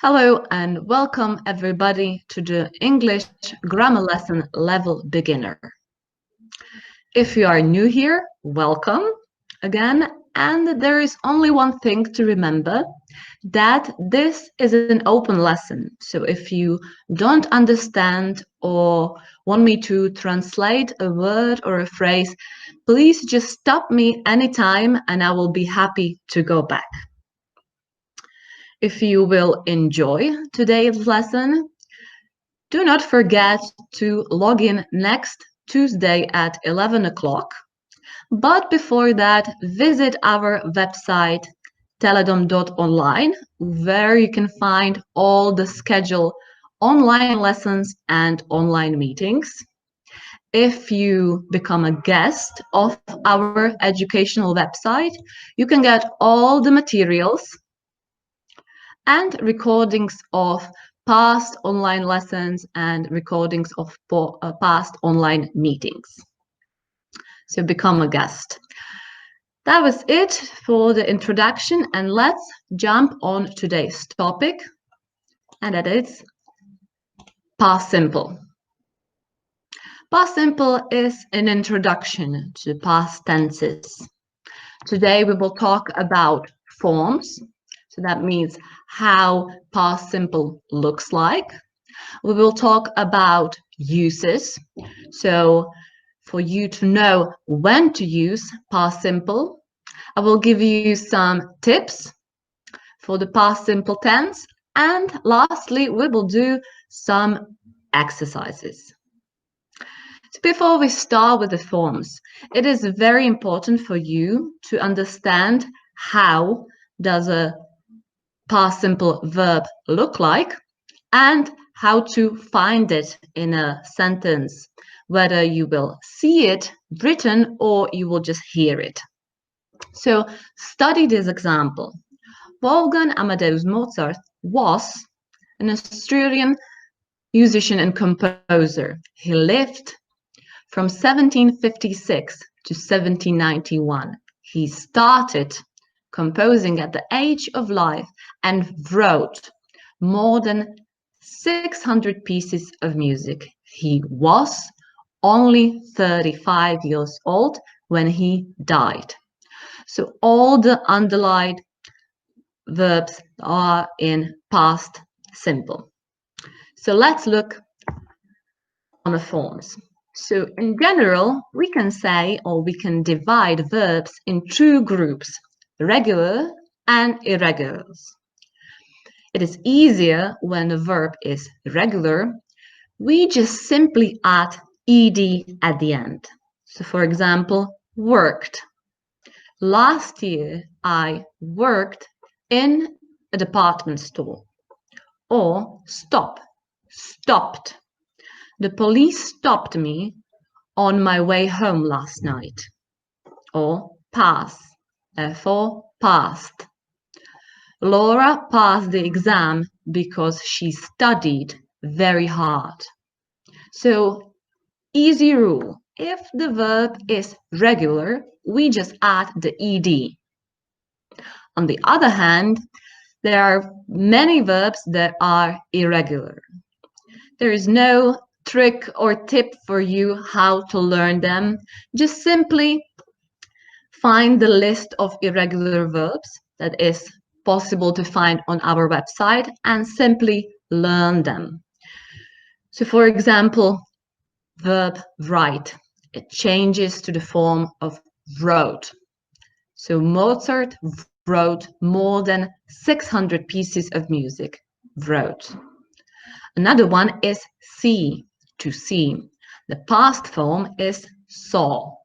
Hello and welcome everybody to the English grammar lesson level beginner. If you are new here, welcome again. And there is only one thing to remember, that this is an open lesson. So if you don't understand or want me to translate a word or a phrase, please just stop me anytime and I will be happy to go back. If you will enjoy today's lesson, do not forget to log in next Tuesday at 11 o'clock. But before that, visit our website teledom.online, where you can find all the scheduled online lessons and online meetings. If you become a guest of our educational website, you can get all the materials and recordings of past online lessons and recordings of past online meetings. So become a guest. That was it for the introduction, and let's jump on today's topic, and that is past simple. Past simple is an introduction to past tenses. Today we will talk about forms. So that means how past simple looks like. We will talk about uses. So for you to know when to use past simple, I will give you some tips for the past simple tense. And lastly, we will do some exercises. So before we start with the forms, it is very important for you to understand how does a past simple verb look like and how to find it in a sentence, whether you will see it written or you will just hear it. So study this example. Wolfgang Amadeus Mozart was an Austrian musician and composer. He lived from 1756 to 1791. He started composing at the age of life and wrote more than 600 pieces of music. He was only 35 years old when he died. So all the underlined verbs are in past simple. So let's look on the forms. So in general, we can say, or we can divide verbs in two groups, regular and irregulars. It is easier when a verb is regular. We just simply add ed at the end. So for example, worked. Last year, I worked in a department store. Or stop, stopped. The police stopped me on my way home last night. Or pass, therefore passed. Laura passed the exam because she studied very hard. So, easy rule. If the verb is regular, we just add the ed. On the other hand, there are many verbs that are irregular. There is no trick or tip for you how to learn them. Just simply find the list of irregular verbs that is possible to find on our website and simply learn them. So for example, verb write, it changes to the form of wrote. So Mozart wrote more than 600 pieces of music, wrote. Another one is see, to see. The past form is saw.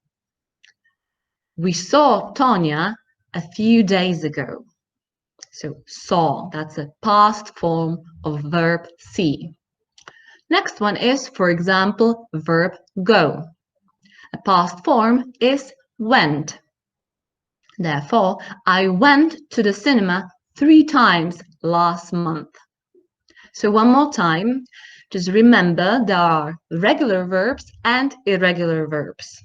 We saw Tonya a few days ago. So saw, that's a past form of verb see. Next one is, for example, verb go. A past form is went. Therefore, I went to the cinema 3 times last month. So one more time, just remember there are regular verbs and irregular verbs.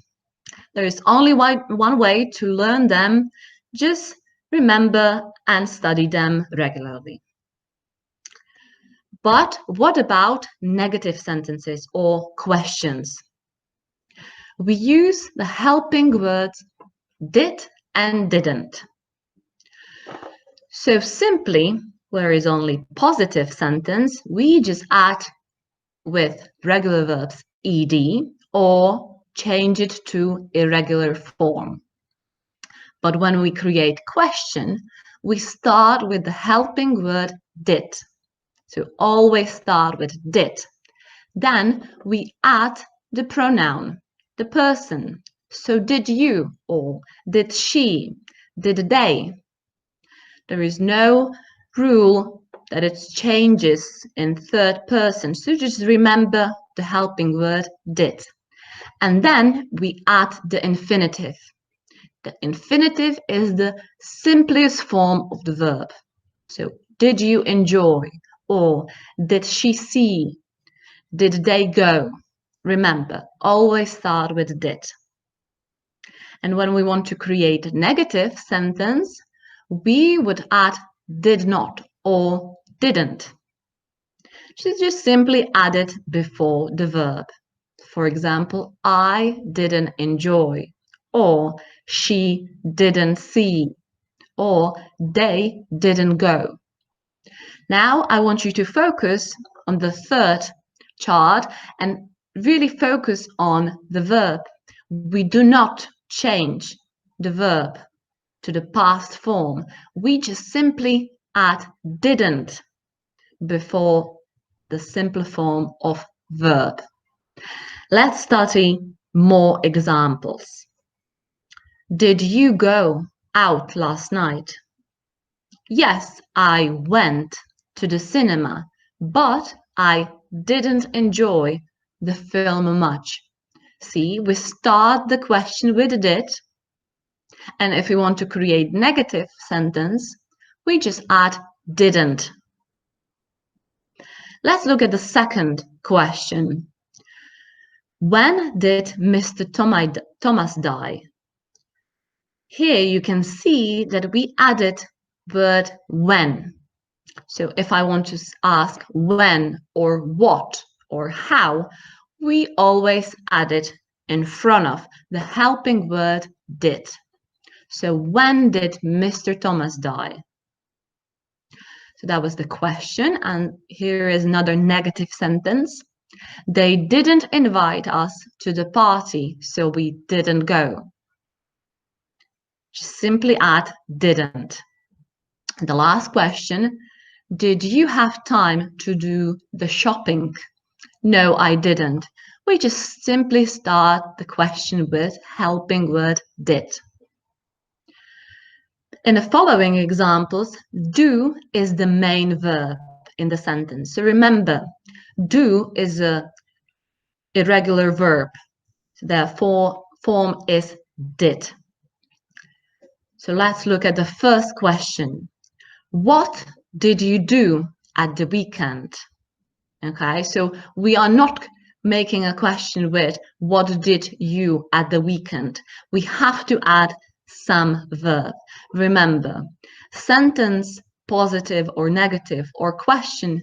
There is only one way to learn them. Just remember and study them regularly. But what about negative sentences or questions? We use the helping words did and didn't. So simply, where is only positive sentence, we just add with regular verbs ed or change it to irregular form. But when we create question, we start with the helping word did. So always start with did. Then we add the pronoun, the person. So did you, or did she, did they? There is no rule that it changes in third person. So just remember the helping word did. And then we add the infinitive. The infinitive is the simplest form of the verb. So did you enjoy? Or did she see? Did they go? Remember, always start with did. And when we want to create a negative sentence, we would add did not or didn't. Just simply add it before the verb. For example, I didn't enjoy, or she didn't see, or they didn't go. Now I want you to focus on the third chart and really focus on the verb. We do not change the verb to the past form. We just simply add didn't before the simple form of verb. Let's study more examples. Did you go out last night? Yes, I went to the cinema, but I didn't enjoy the film much. See, we start the question with did, and if we want to create negative sentence, we just add didn't. Let's look at the second question. When did Mr. Thomas die? Here you can see that we added word when. So if I want to ask when or what or how, we always add it in front of the helping word did. So when did Mr. Thomas die? So that was the question, and here is another negative sentence. They didn't invite us to the party, so we didn't go. Just simply add didn't. The last question, did you have time to do the shopping? No, I didn't. We just simply start the question with helping word did. In the following examples, do is the main verb in the sentence. So remember, do is an irregular verb. So therefore, form is did. So let's look at the first question. What did you do at the weekend? Okay, so we are not making a question with what did you at the weekend? We have to add some verb. Remember, sentence, positive or negative or question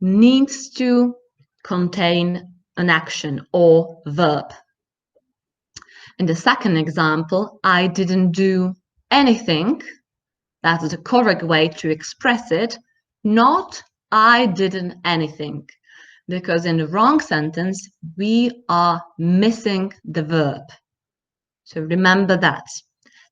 needs to contain an action or verb. In the second example, I didn't do anything. That's the correct way to express it, not I didn't anything, because in the wrong sentence, we are missing the verb. So remember that.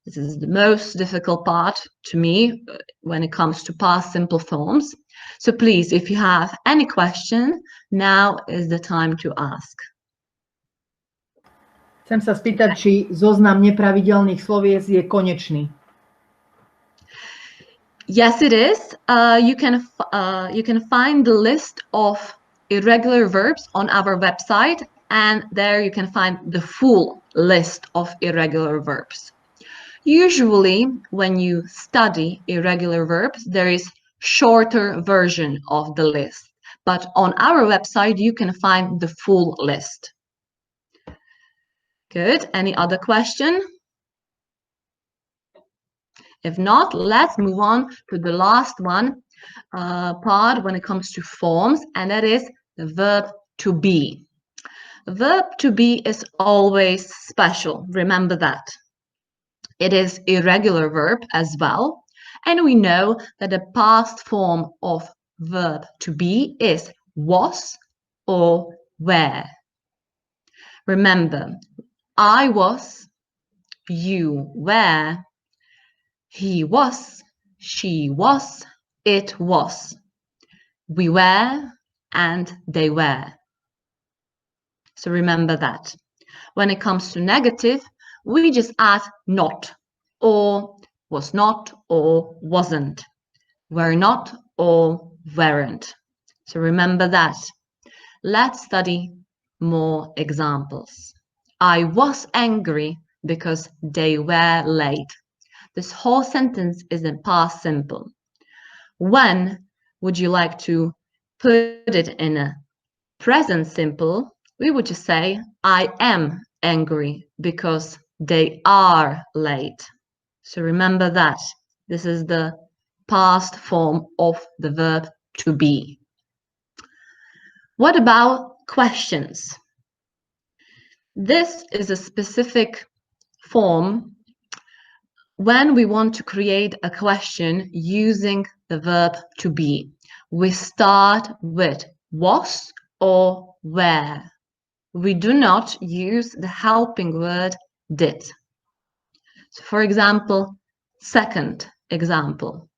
This is the most difficult part to me when it comes to past simple forms. So please, if you have any question, now is the time to ask. Chcem sa spýtať, či zoznam nepravidelných slovies je konečný. Yes, it is. You can find the list of irregular verbs on our website, and there you can find the full list of irregular verbs. Usually, when you study irregular verbs, there is shorter version of the list, but on our website you can find the full list. Good. Any other question? If not, let's move on to the last one. part when it comes to forms, and that is the verb to be. The verb to be is always special. Remember that. It is irregular verb as well, and we know that the past form of verb to be is was or were. Remember, I was, you were, he was, she was, it was, we were, and they were. So remember that. When it comes to negative, we just add not, or was not, or wasn't, were not, or weren't. So remember that. Let's study more examples. I was angry because they were late. This whole sentence is in past simple. When would you like to put it in a present simple? We would just say, I am angry because they are late. So remember that. This is the past form of the verb to be. What about questions? This is a specific form when we want to create a question using the verb to be. We start with was or were. We do not use the helping word did. So for example, second example,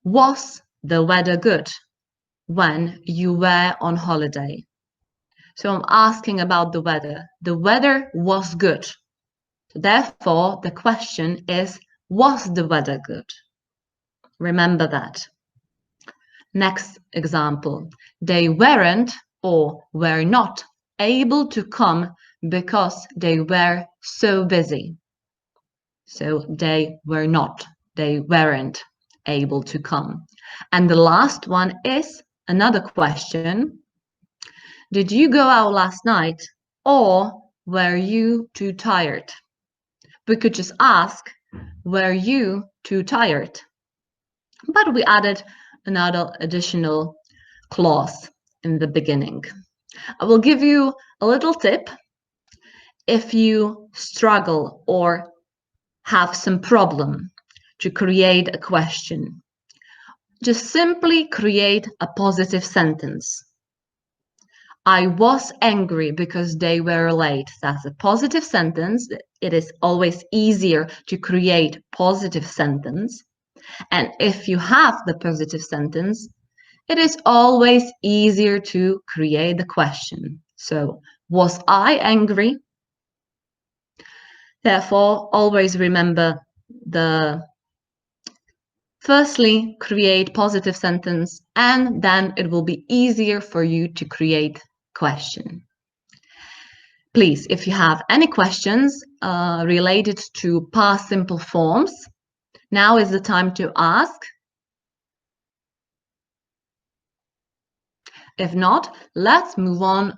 was the weather good when you were on holiday? So I'm asking about the weather. The weather was good. So therefore, the question is, was the weather good? Remember that. Next example, they weren't or were not able to come because they were so busy. So they were not, they weren't able to come. And the last one is another question. Did you go out last night or were you too tired? We could just ask, were you too tired? But we added another additional clause in the beginning. I will give you a little tip. If you struggle or have some problem to create a question, just simply create a positive sentence. I was angry because they were late. That's a positive sentence. It is always easier to create positive sentence. And if you have the positive sentence, it is always easier to create the question. So, was I angry? Therefore, always remember firstly, create positive sentence, and then it will be easier for you to create question. Please, if you have any questions related to past simple forms, now is the time to ask. If not, let's move on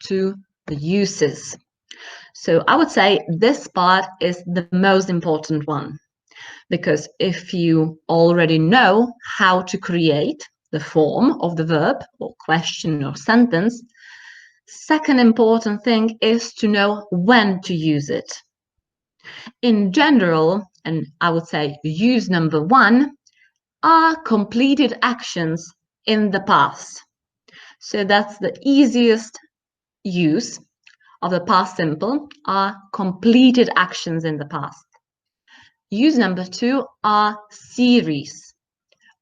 to the uses. So I would say this part is the most important one, because if you already know how to create the form of the verb or question or sentence, second important thing is to know when to use it. In general, and I would say use number one, are completed actions in the past. So that's the easiest use of the past simple, are completed actions in the past. Use number two are series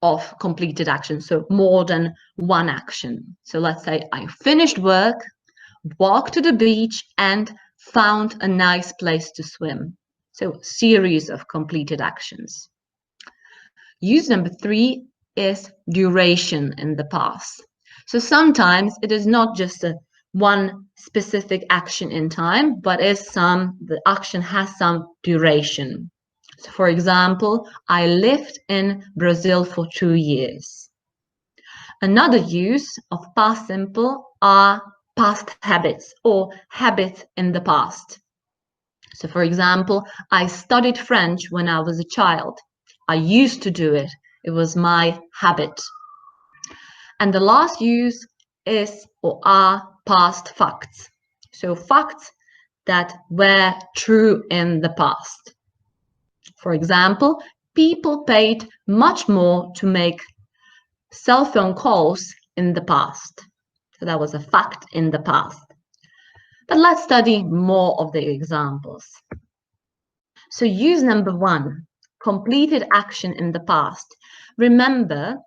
of completed actions, so more than one action. So let's say I finished work, walked to the beach, and found a nice place to swim. So series of completed actions. Use number three is duration in the past. So sometimes it is not just one specific action in time, but the action has some duration. So for example, I lived in Brazil for 2 years. Another use of past simple are past habits or habits in the past. So for example, I studied French when I was a child. I used to do it. It was my habit. And the last use is or are past facts. So facts that were true in the past. For example, people paid much more to make cell phone calls in the past. So that was a fact in the past. But let's study more of the examples. So use number 1, completed action in the past. Remember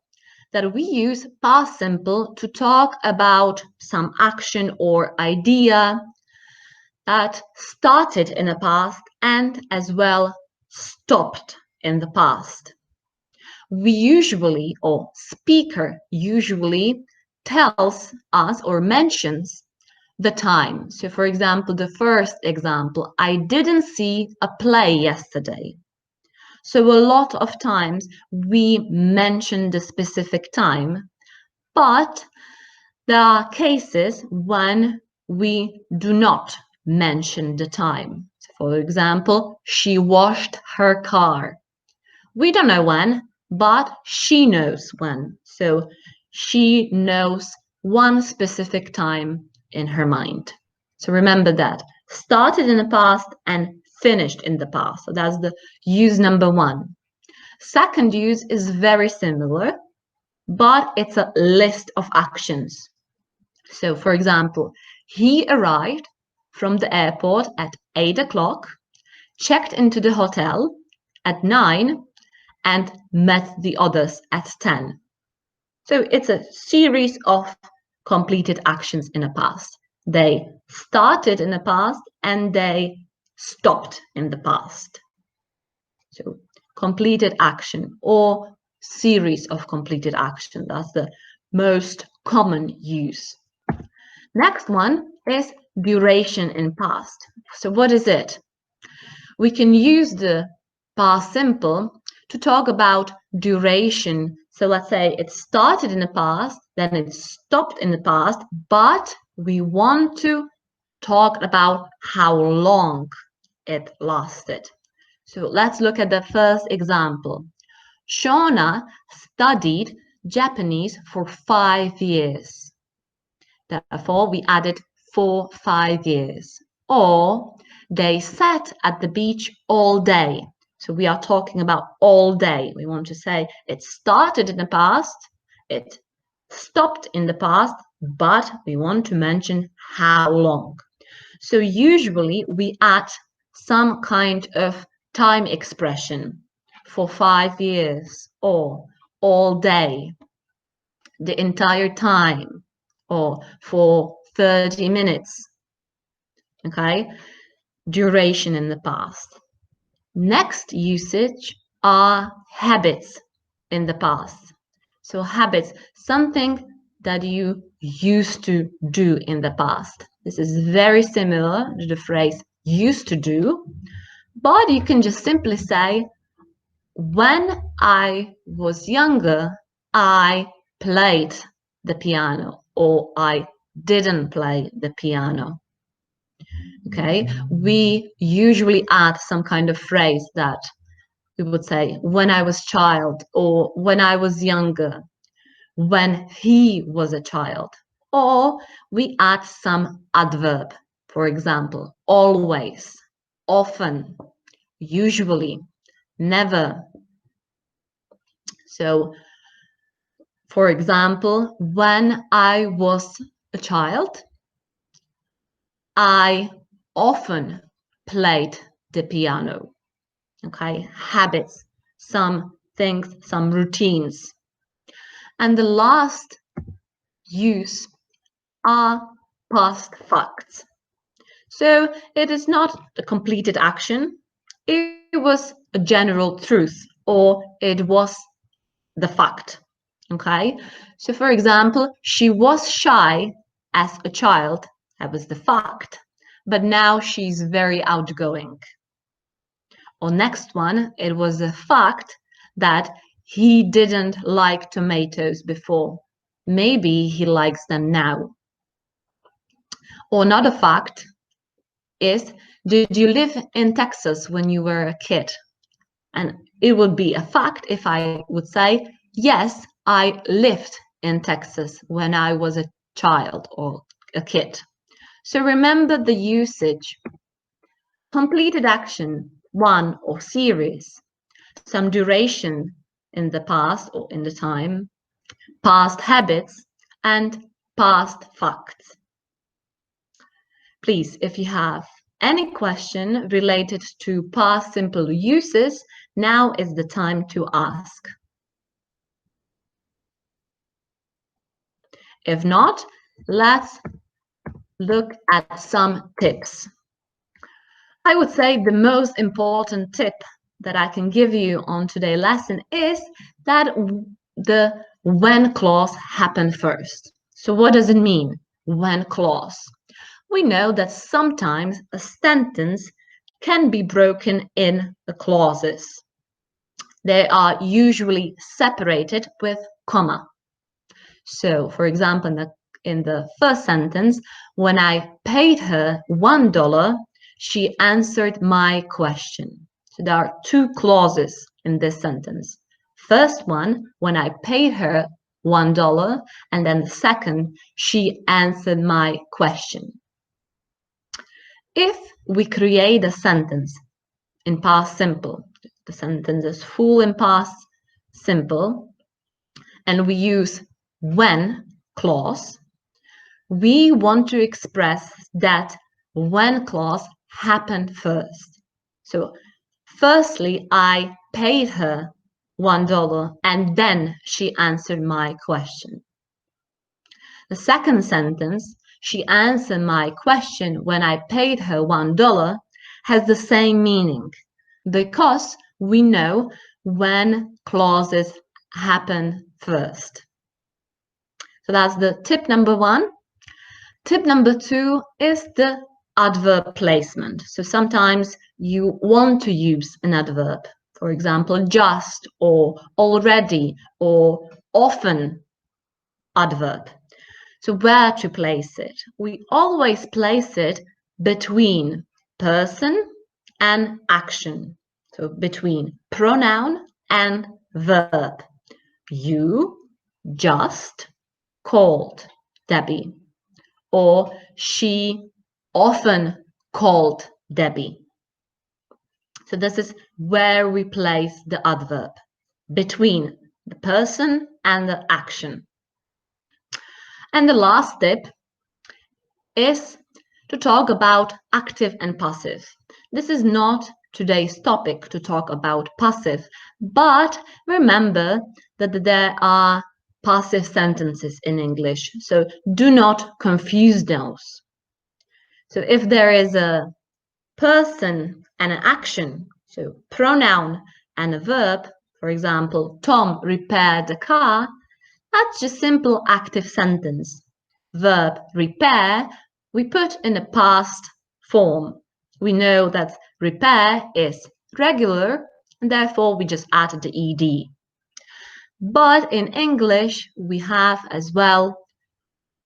that we use past simple to talk about some action or idea that started in the past and as well stopped in the past. We usually, or speaker usually, tells us or mentions the time. So for example, the first example, I didn't see a play yesterday. So a lot of times we mention the specific time, but there are cases when we do not mention the time. So for example, she washed her car. We don't know when, but she knows when. So she knows one specific time in her mind. So remember that. Started in the past and finished in the past. So that's the use number 1. Second use is very similar, but it's a list of actions. So for example, he arrived from the airport at 8 o'clock, checked into the hotel at 9, and met the others at 10. So it's a series of completed actions in the past. They started in the past and they stopped in the past. So completed action or series of completed action. That's the most common use. Next one is duration in past. So what is it? We can use the past simple to talk about duration. So let's say it started in the past, then it stopped in the past, but we want to talk about how long it lasted. So let's look at the first example. Shauna studied Japanese for 5 years. Therefore, we added for 5 years. Or they sat at the beach all day. So we are talking about all day. We want to say it started in the past, it stopped in the past, but we want to mention how long. So usually we add some kind of time expression for 5 years or all day, the entire time, or for 30 minutes. Okay, duration in the past. Next usage are habits in the past. So habits, something that you used to do in the past. This is very similar to the phrase used to do, but you can just simply say, when I was younger, I played the piano, or I didn't play the piano. Okay, we usually add some kind of phrase that we would say, when I was child, or when I was younger, when he was a child. Or we add some adverb, for example, always, often, usually, never. So, for example, when I was a child, I often played the piano. Okay, habits, some things, some routines. And the last use are past facts. So it is not a completed action, it was a general truth, or it was the fact. Okay, so for example, she was shy as a child, that was the fact, but now she's very outgoing. Or next one, it was a fact that he didn't like tomatoes before. Maybe he likes them now. Or another fact is, did you live in Texas when you were a kid? And it would be a fact if I would say, yes, I lived in Texas when I was a child or a kid. So remember the usage. Completed action, one or series, some duration in the past or in the time, past habits, and past facts. Please, if you have any question related to past simple uses, now is the time to ask. If not, let's look at some tips. I would say the most important tip that I can give you on today's lesson is that the when clause happened first. So what does it mean, when clause? We know that sometimes a sentence can be broken in the clauses. They are usually separated with comma. So, for example, in the first sentence, when I paid her $1, she answered my question. So there are two clauses in this sentence. First one, when I paid her $1, and then the second, she answered my question. If we create a sentence in past simple, the sentence is full in past simple, and we use when clause, we want to express that when clause happened first. So firstly, I paid her $1 and then she answered my question. The second sentence, she answered my question when I paid her $1, has the same meaning because we know when clauses happen first. So that's the tip number one. Tip number two is the adverb placement. So sometimes you want to use an adverb, for example, just or already or often adverb. So where to place it? We always place it between person and action. So between pronoun and verb. You just called Debbie, or she often called Debbie. So this is where we place the adverb, between the person and the action. And the last tip is to talk about active and passive. This is not today's topic to talk about passive, but remember that there are passive sentences in English, so do not confuse those. So if there is a person and an action, so pronoun and a verb, for example, Tom repaired the car, that's just simple active sentence. Verb repair, we put in a past form. We know that repair is regular, and therefore we just add the ed. But in English, we have as well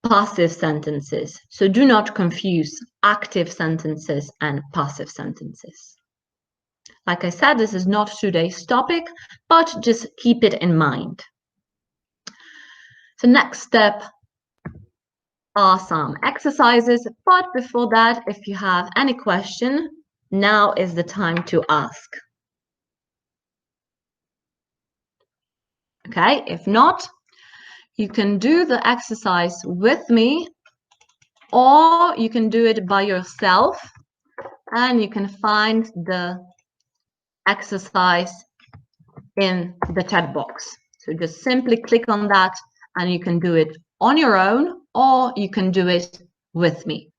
passive sentences. So do not confuse active sentences and passive sentences. Like I said, this is not today's topic, but just keep it in mind. So next step are some exercises, but before that, if you have any question, now is the time to ask. Okay, if not, you can do the exercise with me, or you can do it by yourself, and you can find the exercise in the chat box. So just simply click on that and you can do it on your own, or you can do it with me.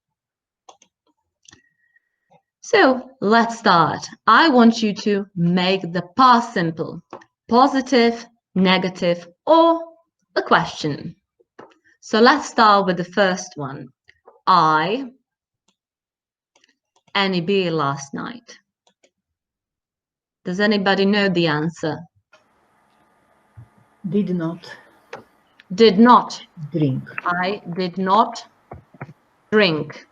So let's start. I want you to make the past simple, positive, negative, or a question. So let's start with the first one. I any beer last night. Does anybody know the answer? Did not. Did not Drink. I did not drink.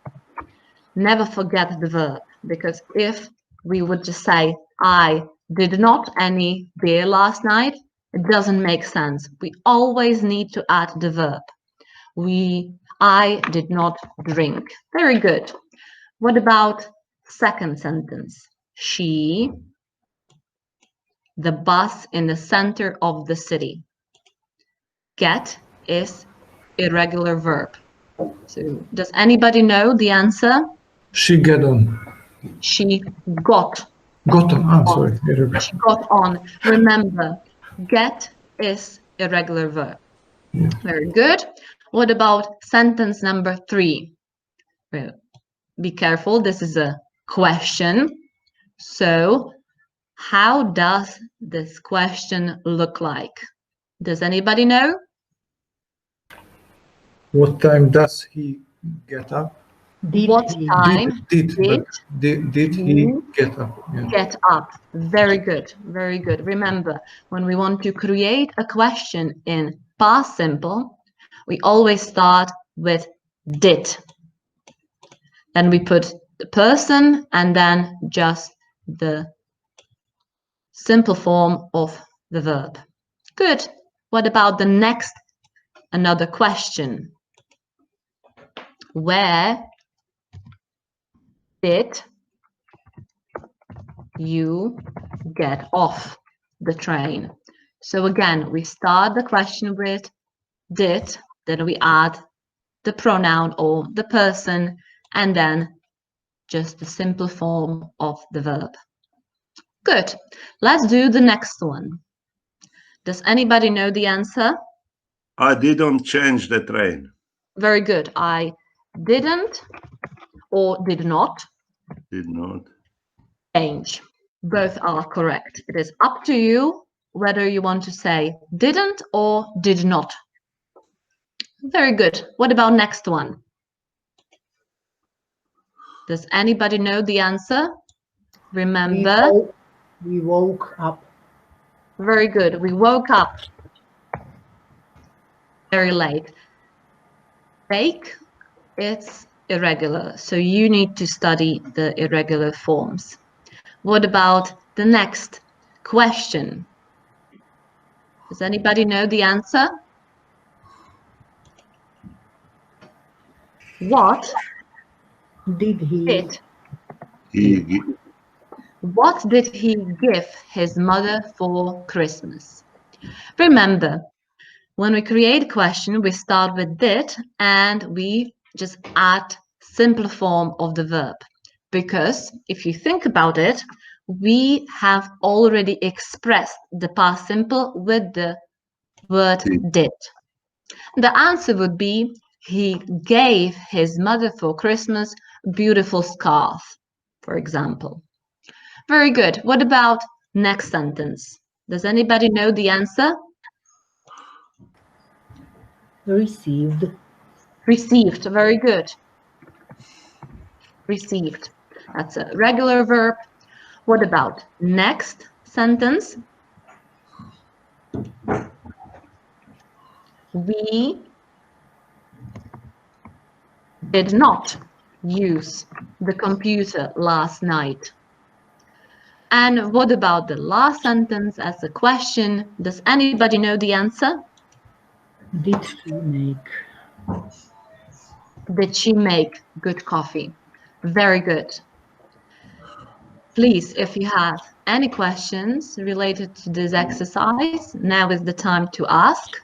Never forget the verb, because if we would just say I did not any beer last night, It doesn't make sense. We always need to add the verb. I did not drink. Very good. What about second sentence? She, the bus in the center of the city. Get is irregular verb. So does anybody know the answer? She get on. She got. Got on. Sorry. She got on. Remember, get is irregular verb. Yeah. Very good. What about sentence number 3? Well, be careful. This is a question. So how does this question look like? Does anybody know? What time does he get up? What time did he get up? Yeah. Get up. Very good. Very good. Remember, when we want to create a question in past simple, we always start with did. Then we put the person and then just the simple form of the verb. Good. What about the next, another question? Where did you get off the train? So again, we start the question with did, then we add the pronoun or the person, and then just the simple form of the verb. Good. Let's do the next one. Does anybody know the answer? I didn't change the train. Very good. I didn't or did not Did not. change. Both are correct. It is up to you whether you want to say didn't or did not. Very good. What about next one? Does anybody know the answer? Remember? We woke up. Very good. We woke up very late. Wake, it's irregular. So you need to study the irregular forms. What about the next question? Does anybody know the answer? What Did he? What did he give his mother for Christmas? Remember, when we create a question, we start with did and we just add simple form of the verb. Because if you think about it, we have already expressed the past simple with the word did. The answer would be, he gave his mother for Christmas a beautiful scarf, for example. Very good. What about next sentence? Does anybody know the answer? Received. Received. Very good. Received. That's a regular verb. What about next sentence? We did not use the computer last night. And what about the last sentence as a question? Does anybody know the answer? Did she make? Did she make good coffee? Very good. Please, if you have any questions related to this exercise, now is the time to ask.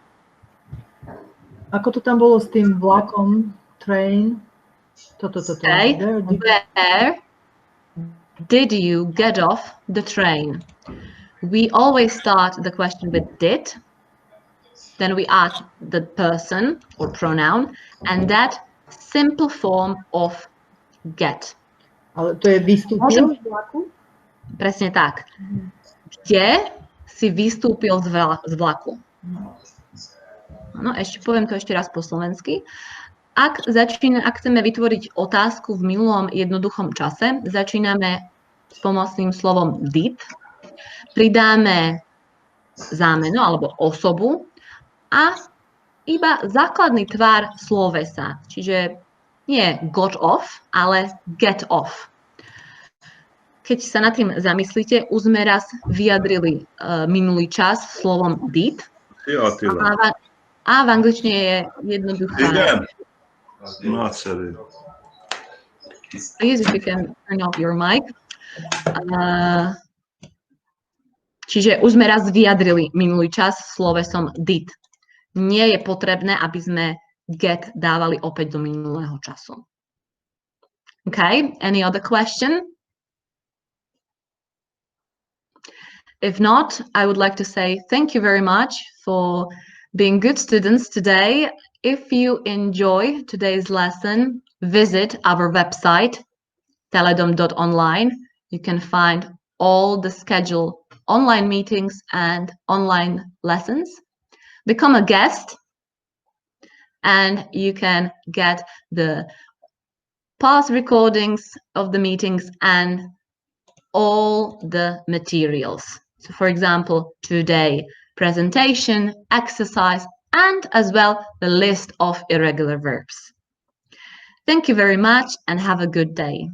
Ako to tam bolo s tým vlakom, train? Okay. Where did you get off the train? We always start the question with did, then we add the person or pronoun, and that simple form of get. Ale to je vystúpil z vlaku? Presne tak. Kde si vystúpil z vlaku? No, poviem to ešte raz po slovensky. Ak chceme vytvoriť otázku v minulom jednoduchom čase, začíname s pomocným slovom did, pridáme zámeno alebo osobu a iba základný tvar slovesa, čiže nie got off, ale get off. keď sa nad tým zamyslíte, už sme raz vyjadrili minulý čas slovom did. Si, Attila. A v angličtine je jednoduchá. Didem. Nagyszerű. Please, if you can turn off your mic. Čiže už sme raz vyjadrili minulý čas slovesom did. Nie je potrebné, aby sme get dávali opäť do minulého času. Okay, any other question? If not, I would like to say thank you very much for being good students today. If you enjoy today's lesson, visit our website, teledom.online. You can find all the scheduled online meetings and online lessons. Become a guest, and you can get the past recordings of the meetings and all the materials. So for example, today, presentation, exercise, and as well the list of irregular verbs. Thank you very much and have a good day.